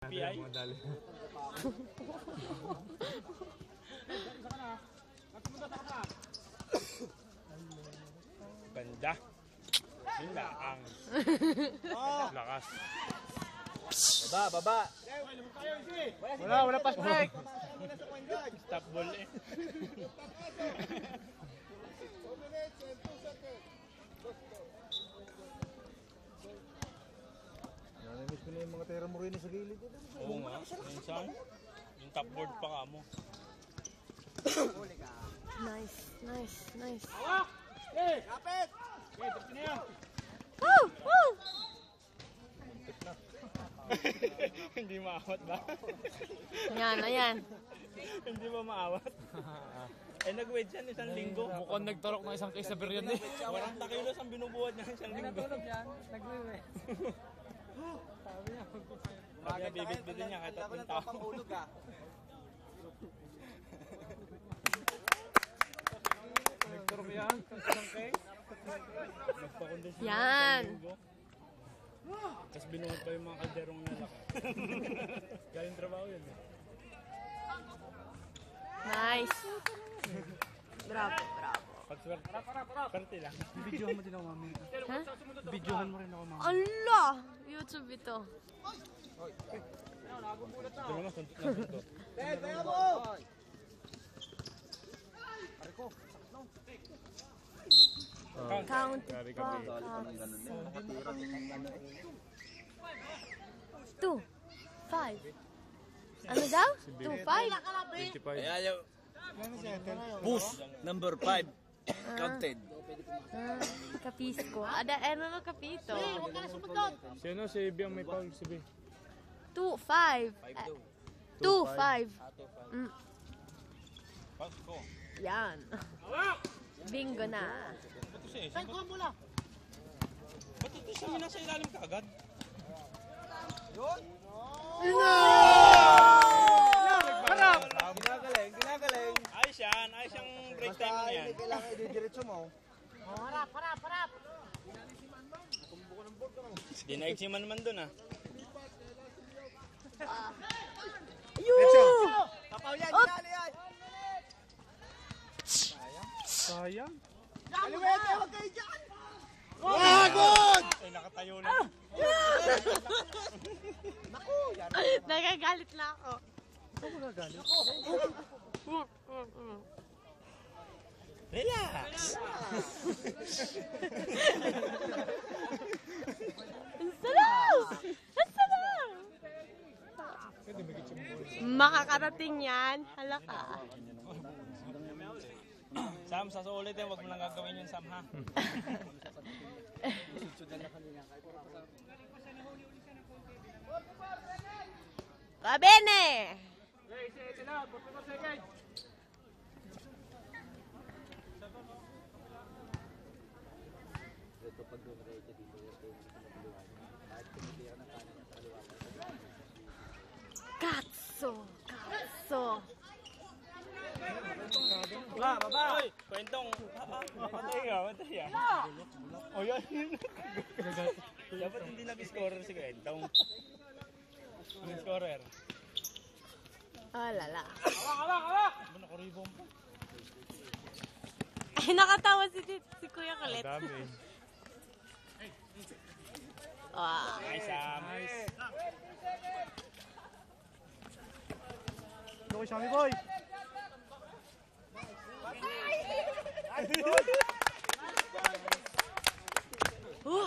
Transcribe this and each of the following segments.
PI? Ganda. Sila ang lakas. Baba. Wala pa strike. Stop ball eh. Namiss ko na yung mga tera mo rin sa gilid. Oo nga, minsan. Yung top board pa ka mo. Nice. Hawak! Eh! Kapit! Okay, tapos na yan. Woo! Hindi maawat ba? Ayan. Hindi ba maawat? Eh, nag-wait yan isang linggo. Mukhang nagtarok ng isang case sa biryan eh. 40 kilos ang binubuhat niya isang linggo. Natulog yan, nag-wait. Sabi niya, bibit-bitin niya kahit 3 tao. Nagtarok yan, isang case. Nagpa-condition Yan. isang linggo. Tapos binuhat pa yung mga kalderong nalak. Galing trabaho yun eh. Nice. Bravo. Pagswerte. Swerte lang. Videohan mo din ako mami. Ha? Videohan mo rin ako mami. Allah! YouTube ito. Ito naman, suntot na suntot. Count. Sorry, Pa. kami. 2, 5. Ano daw? 2, 5? 25. Push number 5 counted. Kapisko. Ano na kapito? Sino si Biang may foul si B? 2, 5. 2, 5. Pasko. Yan. Bingo na. Ba't siya eh? Ba't ito siya nasa ilalim ka agad? Harap! Ginagaling. Ayos yan. Ayos yung break time na yan. Kailangan i-diretso mo. Dinaig si man dun ah. Ayun! Tapaw yan, Up! ginali yan. Sayang. Aliwete, huwag kayo dyan. Good! Ay, nakatayo na. Nagagalit na ako. Relax! Ang sarap! Makakarating yan. Halaka. Sam, sa sulit eh. Huwag mo lang gagawin yun, Sam, ha? Pabene! Katso! Baba! Oy, kwentong. Matay ka. O yun. Dapat hindi nag-scorer si Kwentong. Nag-scorer. Lala. Hawak! Ano nakaribong pa? Ay, nakatawa si Kuya Kulit. Dami. Wow. Nice, Sam. Loko siya, boy!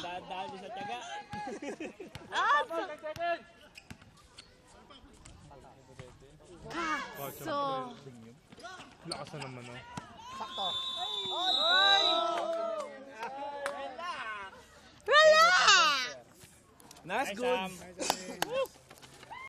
Dahil sa tiyaga. Katso! Lakas na naman, oh. Relax! Nice, Nice, good. Sam.